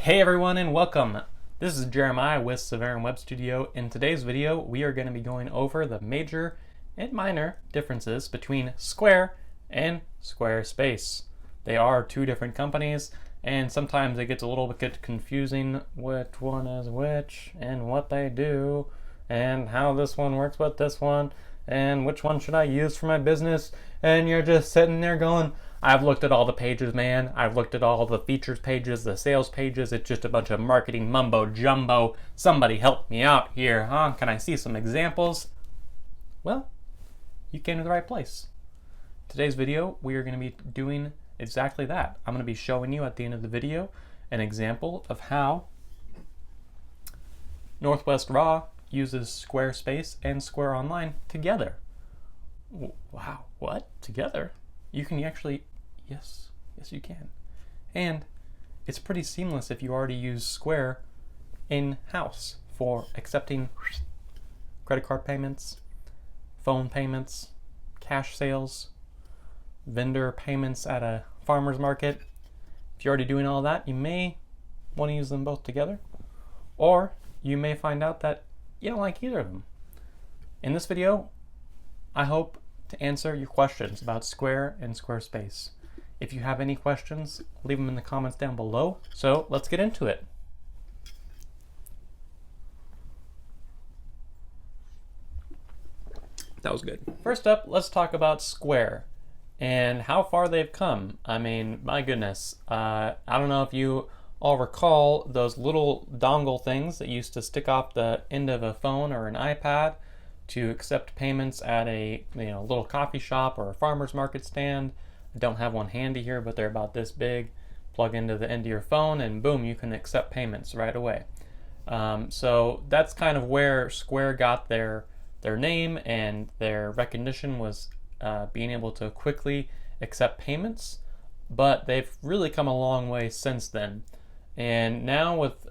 Hey everyone and welcome. This is Jeremiah with Svaren Web Studio. In today's video, we are going to be going over the major and minor differences between Square and Squarespace. They are two different companies, and sometimes it gets a little bit confusing which one is which and what they do and how this one works with this one and which one should I use for my business. And you're just sitting there going, I've looked at all the pages, man. I've looked at all the features pages, the sales pages. It's just a bunch of marketing mumbo jumbo. Somebody help me out here, huh? Can I see some examples? Well, you came to the right place. Today's video, we are going to be doing exactly that. I'm going to be showing you at the end of the video an example of how Northwest Raw uses Squarespace and Square Online together. Wow, what? Together? You can actually, yes you can. And it's pretty seamless if you already use Square in-house for accepting credit card payments, phone payments, cash sales, vendor payments at a farmer's market. If you're already doing all that, you may want to use them both together, or you may find out that you don't like either of them. In this video, I hope to answer your questions about Square and Squarespace. If you have any questions, leave them in the comments down below. So let's get into it. That was good. First up, let's talk about Square and how far they've come. I mean, my goodness. I don't know if you all recall those little dongle things that used to stick off the end of a phone or an iPad to accept payments at a little coffee shop or a farmer's market stand. I don't have one handy here, but they're about this big. Plug into the end of your phone and boom, you can accept payments right away. So that's kind of where Square got their name, and their recognition was being able to quickly accept payments. But they've really come a long way since then. And now with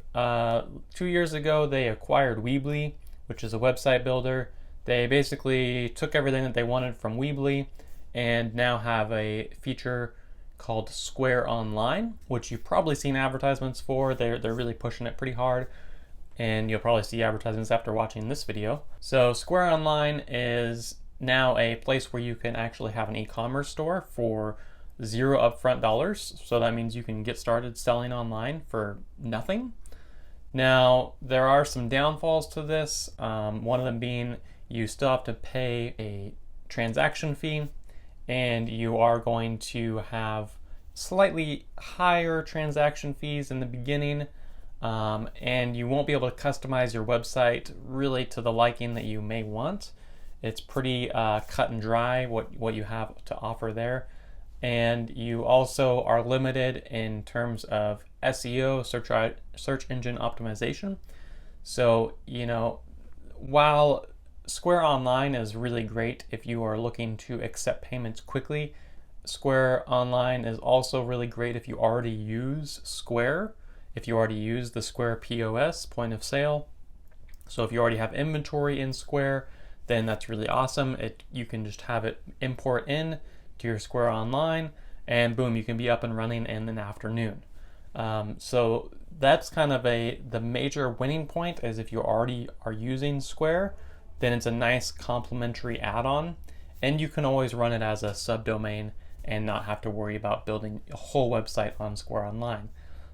2 years ago, they acquired Weebly, which is a website builder. They basically took everything that they wanted from Weebly and now have a feature called Square Online, which you've probably seen advertisements for. They're really pushing it pretty hard, and you'll probably see advertisements after watching this video. So Square Online is now a place where you can actually have an e-commerce store for $0 upfront dollars. So that means you can get started selling online for nothing. Now, there are some downfalls to this. One of them being you still have to pay a transaction fee, and you are going to have slightly higher transaction fees in the beginning, and you won't be able to customize your website really to the liking that you may want. It's pretty cut and dry what you have to offer there. And you also are limited in terms of SEO, search engine optimization. So, while Square Online is really great if you are looking to accept payments quickly, Square Online is also really great if you already use Square, if you already use the Square POS, point of sale. So if you already have inventory in Square, then that's really awesome. You can just have it import in to your Square Online, and boom, you can be up and running in an afternoon. So that's kind of the major winning point, is if you already are using Square, then it's a nice complementary add-on, and you can always run it as a subdomain and not have to worry about building a whole website on Square Online.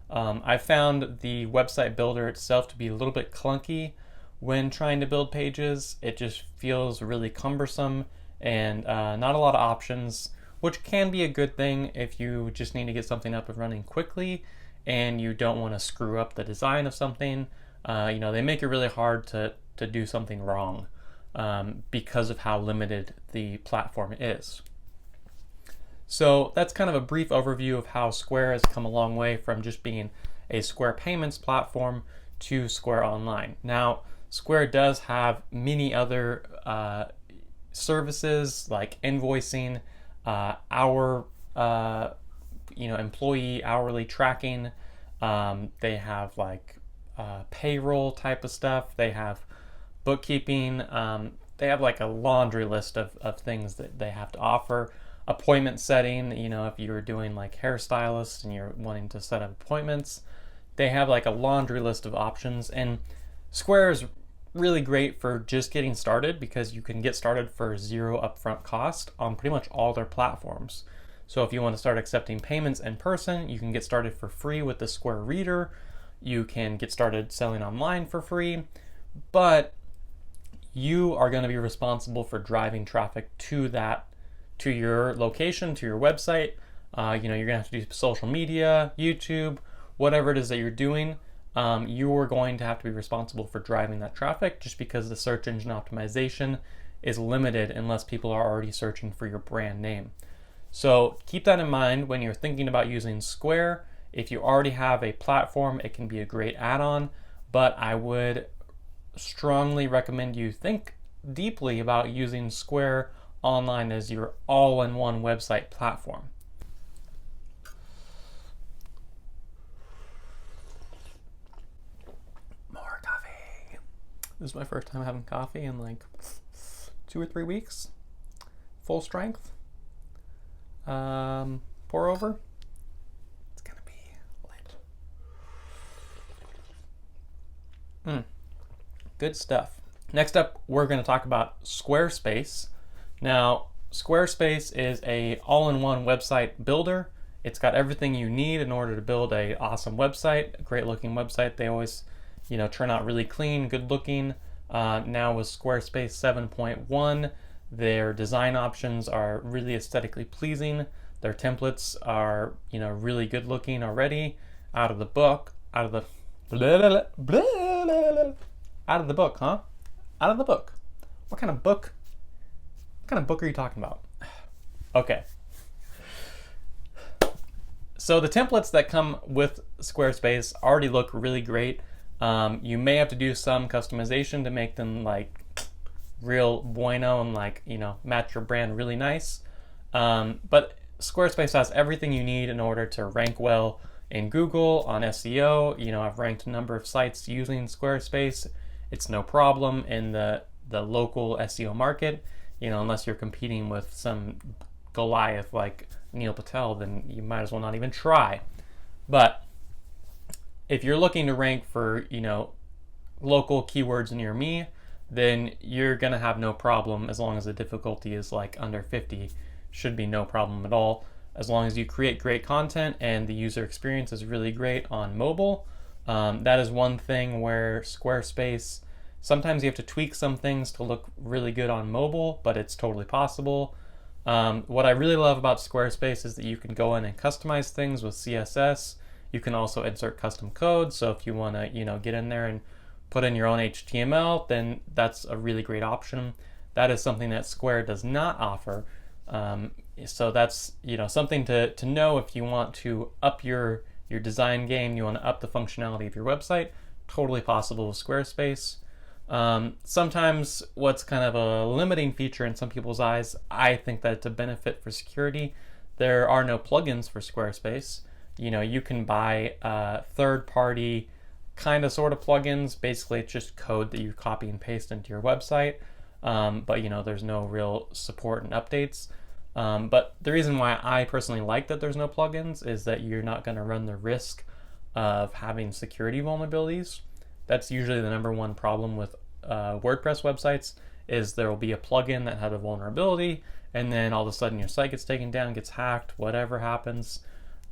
I found the website builder itself to be a little bit clunky when trying to build pages. It just feels really cumbersome and not a lot of options, which can be a good thing if you just need to get something up and running quickly and you don't want to screw up the design of something. They make it really hard to do something wrong because of how limited the platform is. So that's kind of a brief overview of how Square has come a long way from just being a Square payments platform to Square Online. Now, Square does have many other services like invoicing, employee hourly tracking. They have payroll type of stuff. They have bookkeeping. They have a laundry list of things that they have to offer. Appointment setting, if you're doing hairstylists and you're wanting to set up appointments, they have like a laundry list of options, and Square is really great for just getting started because you can get started for zero upfront cost on pretty much all their platforms. So if you want to start accepting payments in person, you can get started for free with the Square Reader. You can get started selling online for free, but you are going to be responsible for driving traffic to your location, to your website. You're going to have to do social media, YouTube, whatever it is that you're doing. You are going to have to be responsible for driving that traffic, just because the search engine optimization is limited unless people are already searching for your brand name. So keep that in mind when you're thinking about using Square. If you already have a platform, it can be a great add-on, but I would strongly recommend you think deeply about using Square Online as your all-in-one website platform. More coffee. This is my first time having coffee in like 2 or 3 weeks. Full strength. Pour over. It's gonna be lit. Good stuff. Next up, we're going to talk about Squarespace. Now, Squarespace is a all-in-one website builder. It's got everything you need in order to build a awesome website, a great-looking website. They always, turn out really clean, good-looking. Now with Squarespace 7.1, their design options are really aesthetically pleasing. Their templates are, really good-looking already. Out of the book, huh? Out of the book. What kind of book? What kind of book are you talking about? Okay. So the templates that come with Squarespace already look really great. You may have to do some customization to make them like real bueno and match your brand really nice. But Squarespace has everything you need in order to rank well in Google on SEO. I've ranked a number of sites using Squarespace. It's no problem in the local SEO market, unless you're competing with some Goliath like Neil Patel, then you might as well not even try. But if you're looking to rank for, local keywords near me, then you're going to have no problem as long as the difficulty is like under 50. Should be no problem at all. As long as you create great content and the user experience is really great on mobile. That is one thing where Squarespace, sometimes you have to tweak some things to look really good on mobile, but it's totally possible. What I really love about Squarespace is that you can go in and customize things with CSS. You can also insert custom code. So if you want to, get in there and put in your own HTML, then that's a really great option. That is something that Square does not offer. So that's, something to know if you want to up your design game, you want to up the functionality of your website. Totally possible with Squarespace. Sometimes what's kind of a limiting feature in some people's eyes, I think that it's a benefit for security. There are no plugins for Squarespace. You can buy third-party kind of sort of plugins. Basically, it's just code that you copy and paste into your website. But there's no real support and updates. But the reason why I personally like that there's no plugins is that you're not going to run the risk of having security vulnerabilities. That's usually the number one problem with WordPress websites, is there will be a plugin that had a vulnerability, and then all of a sudden your site gets taken down, gets hacked, whatever happens,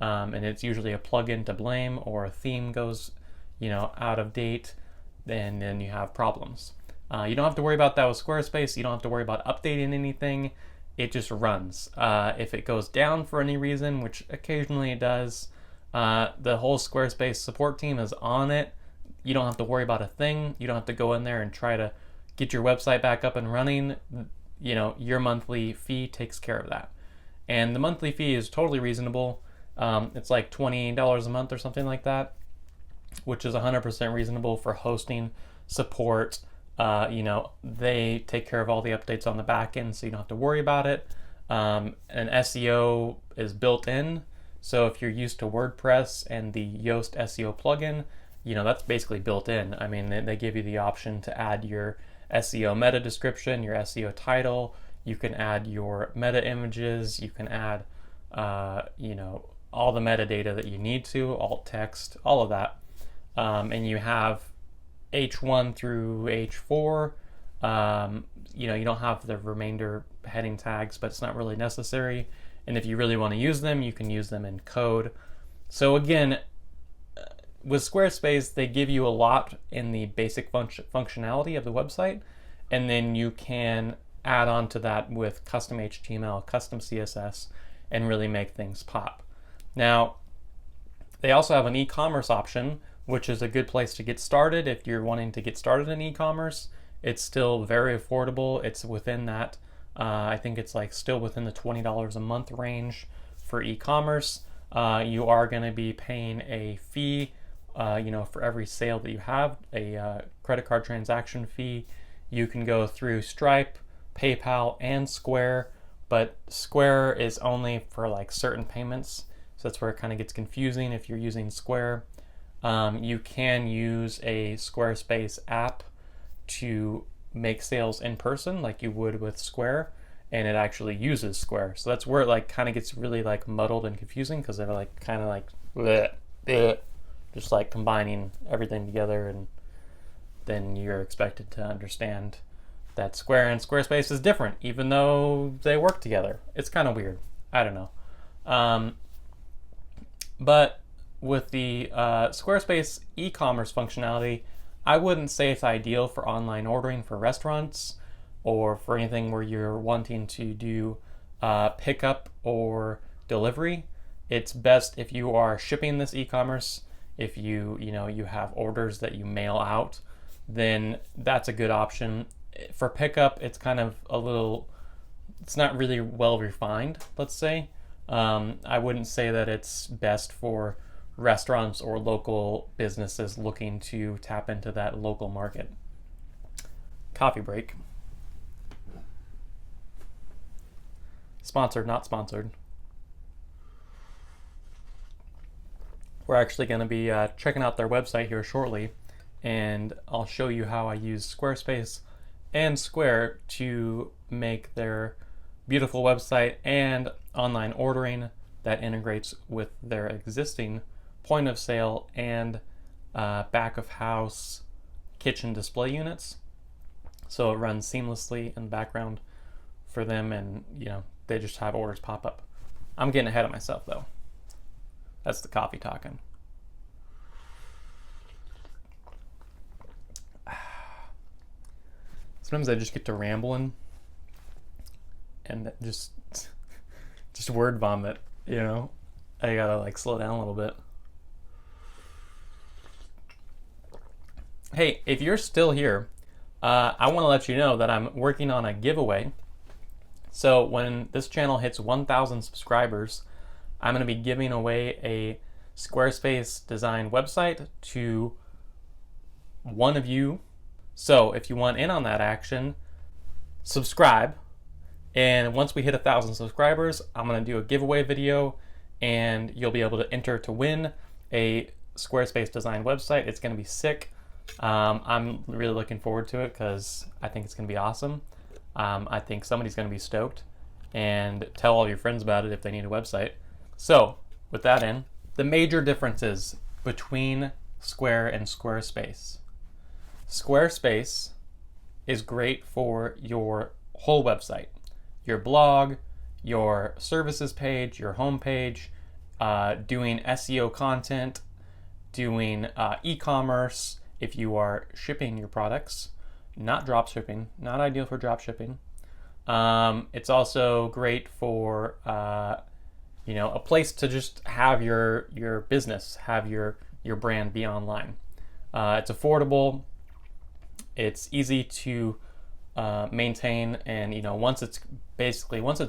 and it's usually a plugin to blame, or a theme goes out of date, and then you have problems. You don't have to worry about that with Squarespace. You don't have to worry about updating anything. It just runs. If it goes down for any reason, which occasionally it does, the whole Squarespace support team is on it. You don't have to worry about a thing. You don't have to go in there and try to get your website back up and running. Your monthly fee takes care of that. And the monthly fee is totally reasonable. It's like $20 a month or something like that, which is 100% reasonable for hosting, support. They take care of all the updates on the back end, so you don't have to worry about it. And SEO is built in. So if you're used to WordPress and the Yoast SEO plugin, that's basically built in. I mean, they give you the option to add your SEO meta description, your SEO title. You can add your meta images. You can add, all the metadata that you need to, alt text, all of that. and you have H1 through H4. You don't have the remainder heading tags, but it's not really necessary. And if you really want to use them, you can use them in code. So again, with Squarespace, they give you a lot in the basic functionality of the website, and then you can add on to that with custom HTML, custom CSS, and really make things pop. Now, they also have an e-commerce option, which is a good place to get started if you're wanting to get started in e-commerce. It's still very affordable. It's within that, I think it's like still within the $20 a month range for e-commerce. You are going to be paying a fee, for every sale that you have, a credit card transaction fee. You can go through Stripe, PayPal, and Square, but Square is only for like certain payments. So that's where it kind of gets confusing if you're using Square. You can use a Squarespace app to make sales in person like you would with Square, and it actually uses Square. So that's where it like kind of gets really like muddled and confusing, because they're like kind of like bleh, just like combining everything together, and then you're expected to understand that Square and Squarespace is different, even though they work together. It's kind of weird. I don't know. But with the Squarespace e-commerce functionality, I wouldn't say it's ideal for online ordering for restaurants or for anything where you're wanting to do pickup or delivery. It's best if you are shipping this e-commerce. If you have orders that you mail out, then that's a good option. For pickup, it's kind of it's not really well refined, let's say. I wouldn't say that it's best for restaurants or local businesses looking to tap into that local market. Coffee break. Sponsored, not sponsored. We're actually going to be checking out their website here shortly, and I'll show you how I use Squarespace and Square to make their beautiful website and online ordering that integrates with their existing point of sale and back of house kitchen display units. So it runs seamlessly in the background for them, and they just have orders pop up. I'm getting ahead of myself though. That's the coffee talking. Sometimes I just get to rambling and just word vomit, I gotta like slow down a little bit. Hey, if you're still here, I want to let you know that I'm working on a giveaway. So when this channel hits 1,000 subscribers, I'm going to be giving away a Squarespace design website to one of you. So if you want in on that action, subscribe. And once we hit 1,000 subscribers, I'm going to do a giveaway video, and you'll be able to enter to win a Squarespace design website. It's going to be sick. I'm really looking forward to it because I think it's going to be awesome. I think somebody's going to be stoked, and tell all your friends about it if they need a website. So with that in, the major differences between Square and Squarespace. Squarespace is great for your whole website, your blog, your services page, your home page, doing SEO content, doing e-commerce if you are shipping your products, not drop shipping, not ideal for drop shipping. It's also great for a place to just have your business, have your brand be online. It's affordable. It's easy to maintain, and once it's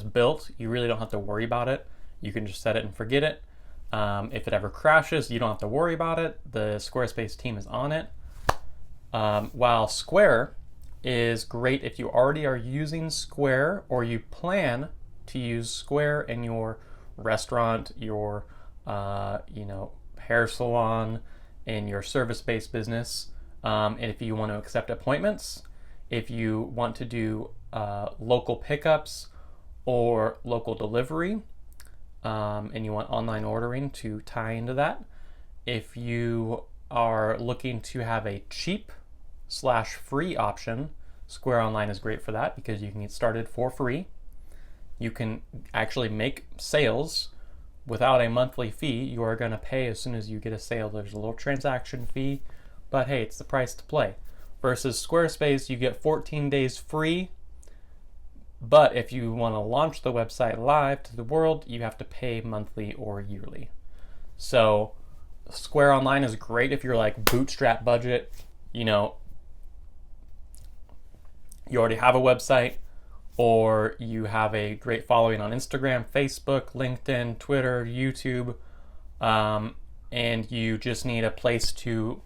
built, you really don't have to worry about it. You can just set it and forget it. If it ever crashes, you don't have to worry about it. The Squarespace team is on it. While Square is great if you already are using Square or you plan to use Square in your restaurant, your hair salon, in your service-based business. And if you want to accept appointments, if you want to do local pickups or local delivery, and you want online ordering to tie into that, if you are looking to have a cheap slash free option, Square Online is great for that because you can get started for free. You can actually make sales without a monthly fee. You are going to pay as soon as you get a sale. There's a little transaction fee, but hey, it's the price to play. Versus Squarespace, you get 14 days free, but if you want to launch the website live to the world, you have to pay monthly or yearly. So Square Online is great if you're like bootstrap budget, you already have a website, or you have a great following on Instagram, Facebook, LinkedIn, Twitter, YouTube, and you just need a place to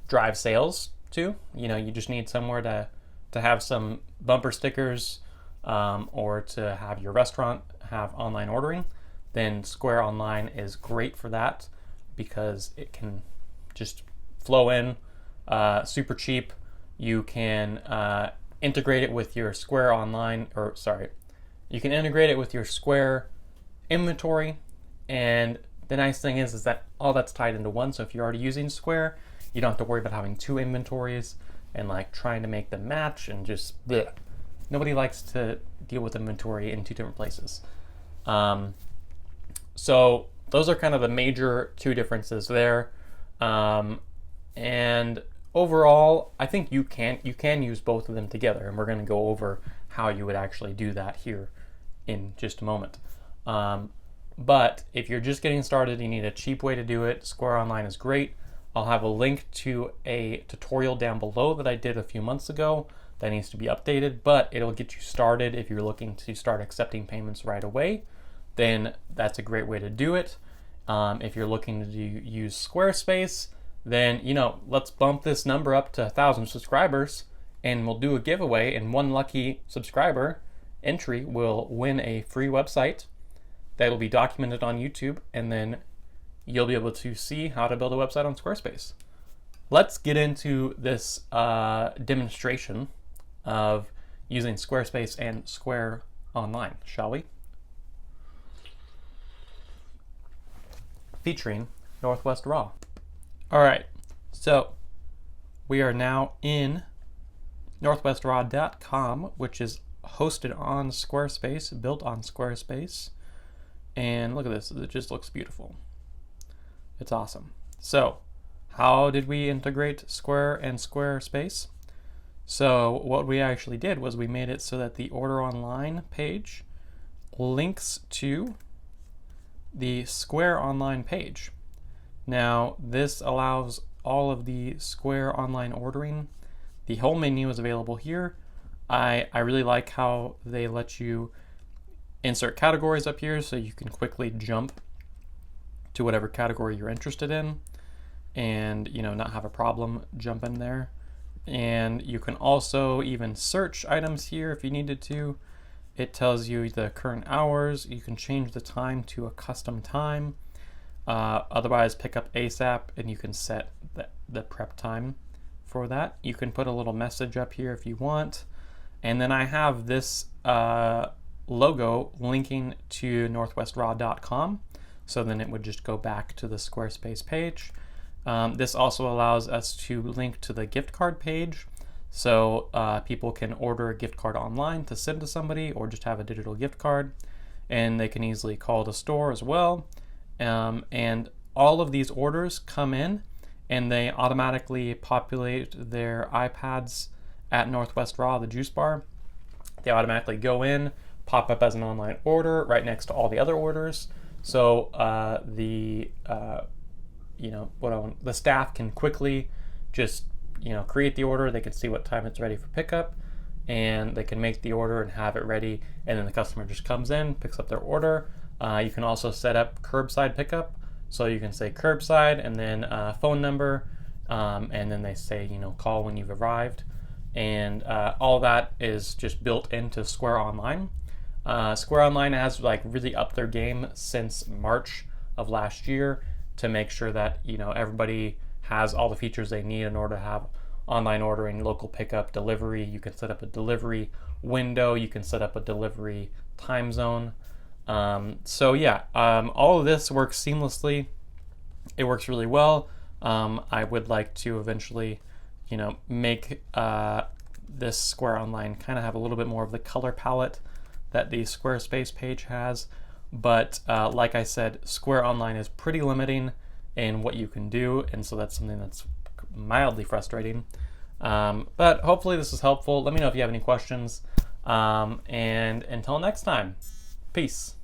drive sales to. You just need somewhere to have some bumper stickers, or to have your restaurant have online ordering. Then Square Online is great for that because it can just flow in super cheap. You can integrate it with your Square Online, you can integrate it with your Square inventory, and the nice thing is that all that's tied into one. So if you're already using Square, you don't have to worry about having two inventories and like trying to make them match and just bleh. Nobody likes to deal with inventory in two different places. So those are kind of the major two differences there. And overall, I think you can use both of them together, and we're going to go over how you would actually do that here in just a moment. But if you're just getting started, you need a cheap way to do it. Square Online is great. I'll have a link to a tutorial down below that I did a few months ago that needs to be updated, but it'll get you started. If you're looking to start accepting payments right away, then that's a great way to do it. If you're looking to use Squarespace, then let's bump this number up to 1,000 subscribers, and we'll do a giveaway, and one lucky subscriber entry will win a free website that will be documented on YouTube, and then you'll be able to see how to build a website on Squarespace. Let's get into this demonstration of using Squarespace and Square Online, shall we? Featuring Northwest Raw. All right, so we are now in northwestraw.com, which is hosted on Squarespace, built on Squarespace. And look at this, it just looks beautiful. It's awesome. So how did we integrate Square and Squarespace? So what we actually did was we made it so that the order online page links to the Square Online page. Now this allows all of the Square Online ordering. The whole menu is available here. I really like how they let you insert categories up here so you can quickly jump to whatever category you're interested in and not have a problem jumping there. And you can also even search items here if you needed to. It tells you the current hours. You can change the time to a custom time. Otherwise, pick up ASAP, and you can set the prep time for that. You can put a little message up here if you want. And then I have this logo linking to northwestraw.com. So then it would just go back to the Squarespace page. This also allows us to link to the gift card page. So people can order a gift card online to send to somebody, or just have a digital gift card. And they can easily call the store as well. And all of these orders come in and they automatically populate their iPads at Northwest Raw, the juice bar. They automatically go in, pop up as an online order right next to all the other orders. So the staff can quickly just create the order. They can see what time it's ready for pickup, and they can make the order and have it ready, and then the customer just comes in, picks up their order. You can also set up curbside pickup, so you can say curbside and then phone number, and then they say call when you've arrived, and all that is just built into Square Online. Square Online has really upped their game since March of last year to make sure that everybody has all the features they need in order to have online ordering, local pickup, delivery. You can set up a delivery window. You can set up a delivery time zone. All of this works seamlessly. It works really well. I would like to eventually, make this Square Online kind of have a little bit more of the color palette that the Squarespace page has. But like I said, Square Online is pretty limiting in what you can do, and so that's something that's mildly frustrating. But hopefully this is helpful. Let me know if you have any questions. And until next time, peace.